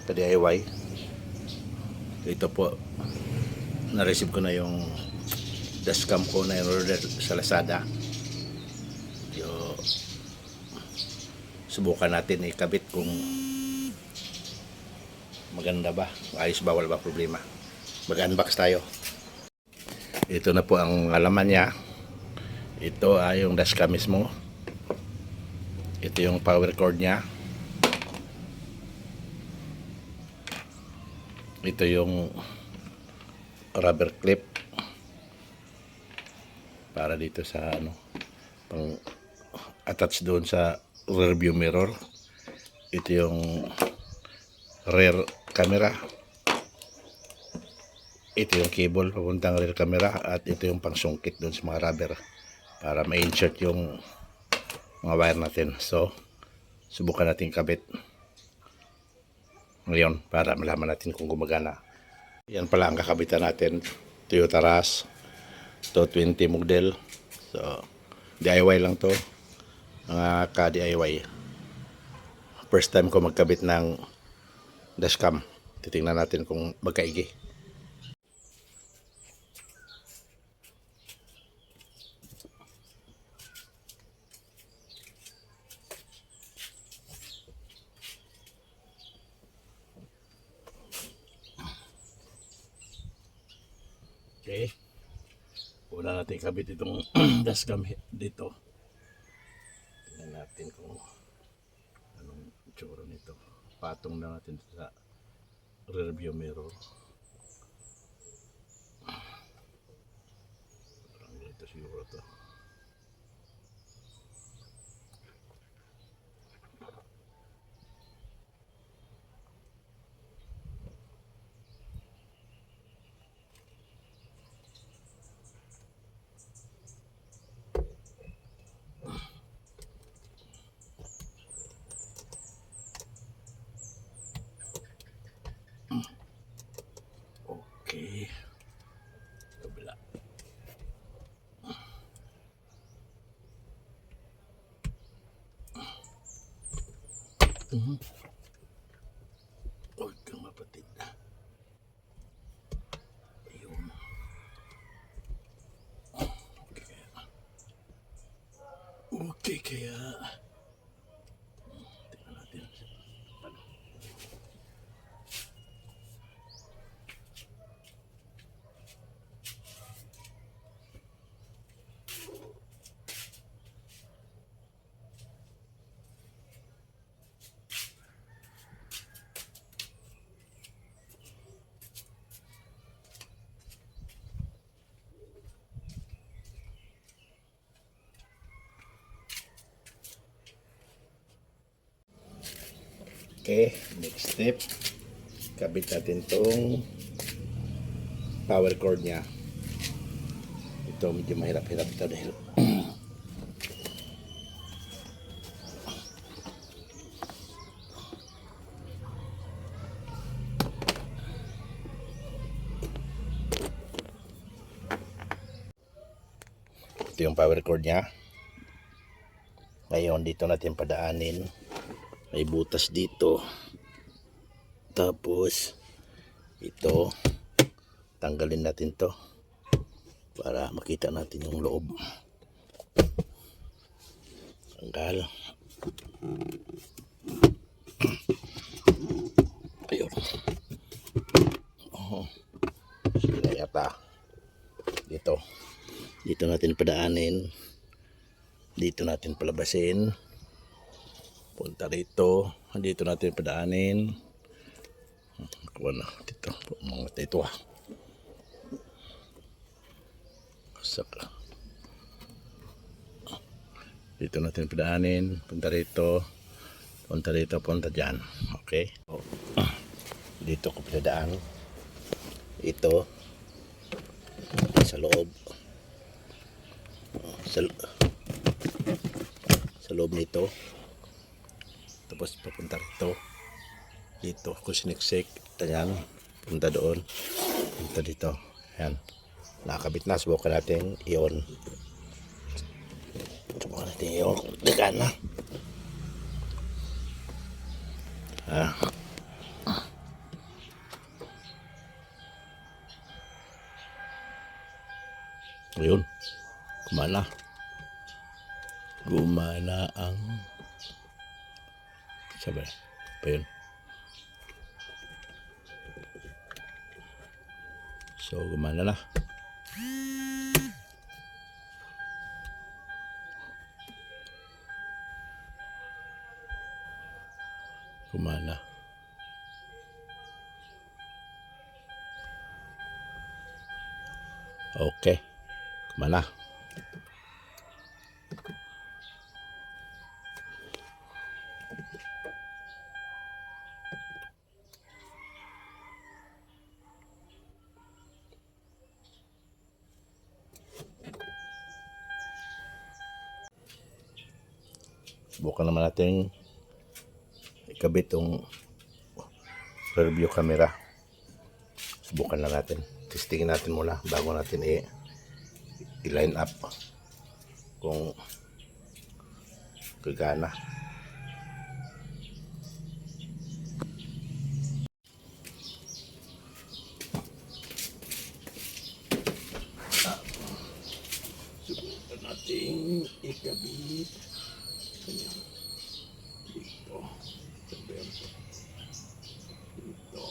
ka-DIY. Ito po, na-receive ko na yung dashcam ko na in-order sa Lazada. Subukan natin ikabit kung maganda ba, ayos ba, wala ba problema. Mag-unbox tayo. Ito na po ang alaman niya. Ito ay yung dashcam mismo. Ito yung power cord niya. Ito yung rubber clip para dito sa pang attach doon sa rear view mirror. Ito yung rear camera. Ito yung cable papuntang rear camera, at ito yung pangsungkit doon sa mga rubber para ma-insert yung mga wire natin. So subukan natin kabit ngayon para malaman natin kung gumagana. Yan pala ang kakabitan natin. Toyota Rush 220 model. So DIY lang to, mga ka-DIY. First time ko magkabit ng dashcam. Titingnan natin kung magkaigi. Okay. Una natin kabit itong dashcam dito. Tingnan natin kung anong itsura nito. Patong na natin sa rear view mirror. Parang dito siguro to. Okay. Kabila. Huwag kang mapatid. Ayun. Okay kaya. Tingnan natin. Okay, next step, kabit natin tong power cord nya. Ito medyo mahirap-hirap ito dahil ito yung power cord nya. Ngayon dito natin padaanin. May butas dito. Tapos ito, tanggalin natin to para makita natin yung loob. Tanggal. Ayun. Sila yata. Dito natin padaanin. Dito natin palabasin. Punta rito. Dito natin padaanin. Kuha na. Dito. Mga ito Saka. Dito natin padaanin. Punta rito. Punta rito. Punta dyan. Okay. Dito ko padaan. Ito. Sa loob. Sa loob nito. Tapos papunta rito. Dito ko siniksik. Ayan. Punta doon. Punta dito. Ayan. Nakakabit na. Subukan natin i-on. Subukan natin i-on. Dagan na. Ayun. Gumana. Gumana ang... Sabi. Pa yun. So, gumana na. Gumana. Okay. Gumana. Subukan naman natin ikabit yung rear view camera. Subukan na natin. Testingin natin muna bago natin i-line up kung gagana. Subukan natin ikabit. Ganyan. Dito. Dito.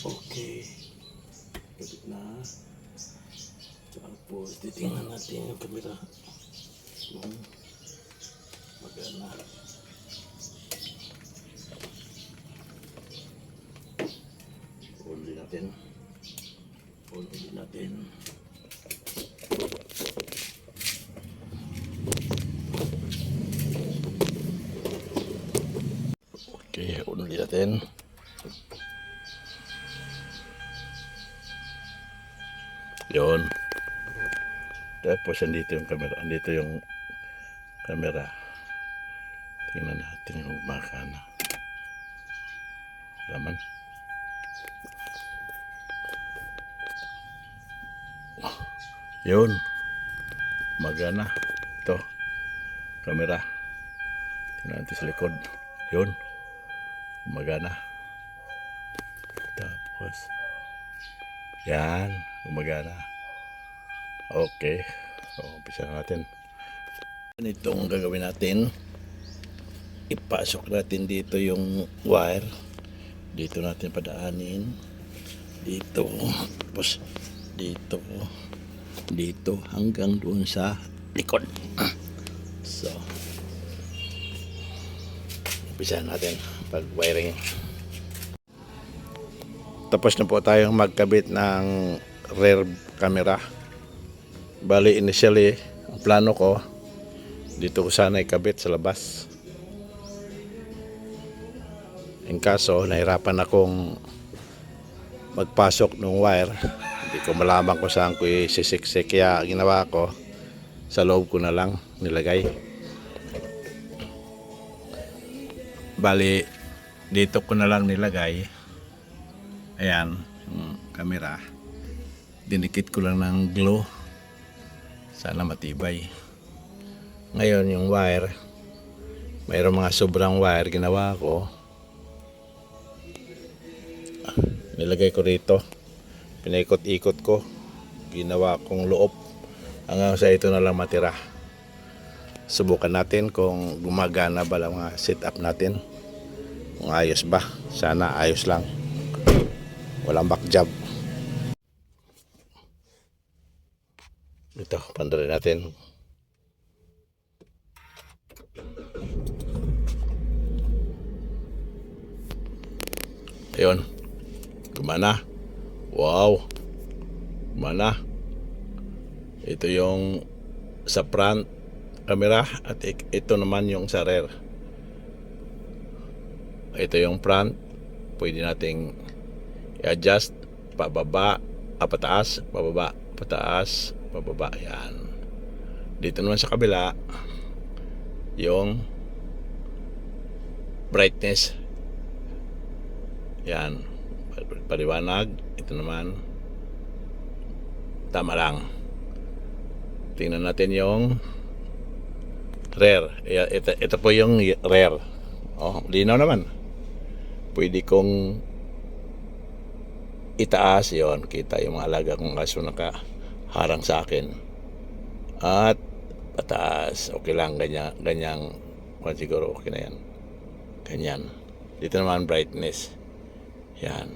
Okay. Kapit na. Tapos, titingnan natin yung camera. Magana. Uli natin. Uli natin. Okay, uli natin. Yun. Tapos andito yung camera. Andito yung camera. Tingnan natin yung makana. Laman. Yun. Magana. Ito. Camera. Tingnan natin sa likod. Yun. Magana. Tapos. Yan. Gumagana. Okay. So, umpisa na natin. Itong gagawin natin. Ipasok natin dito yung wire. Dito natin padaanin. Dito. Tapos dito. Dito hanggang doon sa likod. So, umpisa natin pag-wiring. Tapos na po tayong magkabit ng rear camera. Bali initially, ang plano ko dito ko sana ikabit sa labas. In kaso, nahirapan akong magpasok ng wire. Hindi ko malaman kung saan ko isisiksik. Kaya ginawa ko, sa loob ko na lang nilagay. Bali, dito ko na lang nilagay. Ayan, camera. Dinikit ko lang ng glue. Sana matibay. Ngayon yung wire, mayroong mga sobrang wire ginawa ko. Nilagay ko rito. Pinaikot-ikot ko. Ginawa kong loob. Hanggang sa ito na lang matira. Subukan natin kung gumagana ba lang mga setup natin. Kung ayos ba. Sana ayos lang. Walang back job. Ito, pandarin natin. Ayun. Gumana. Wow. Gumana. Ito yung sa front camera at ito naman yung sa rear. Ito yung front. Pwede nating i-adjust pababa, pataas, pababa, pataas, pababa. Yan. Dito naman sa kabila yung brightness. Yan. Paliwanag. Ito naman tama lang. Tingnan natin yung rear. Ito po yung rear. Oh, linaw naman. Pwede kong itaas yon, kita yung mga alaga kong aso nakaharang sa akin. At pataas, okay lang, ganyang siguro okay na yan. Ganyan. Dito naman brightness. Yan.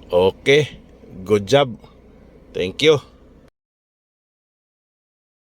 Okay. Good job. Thank you.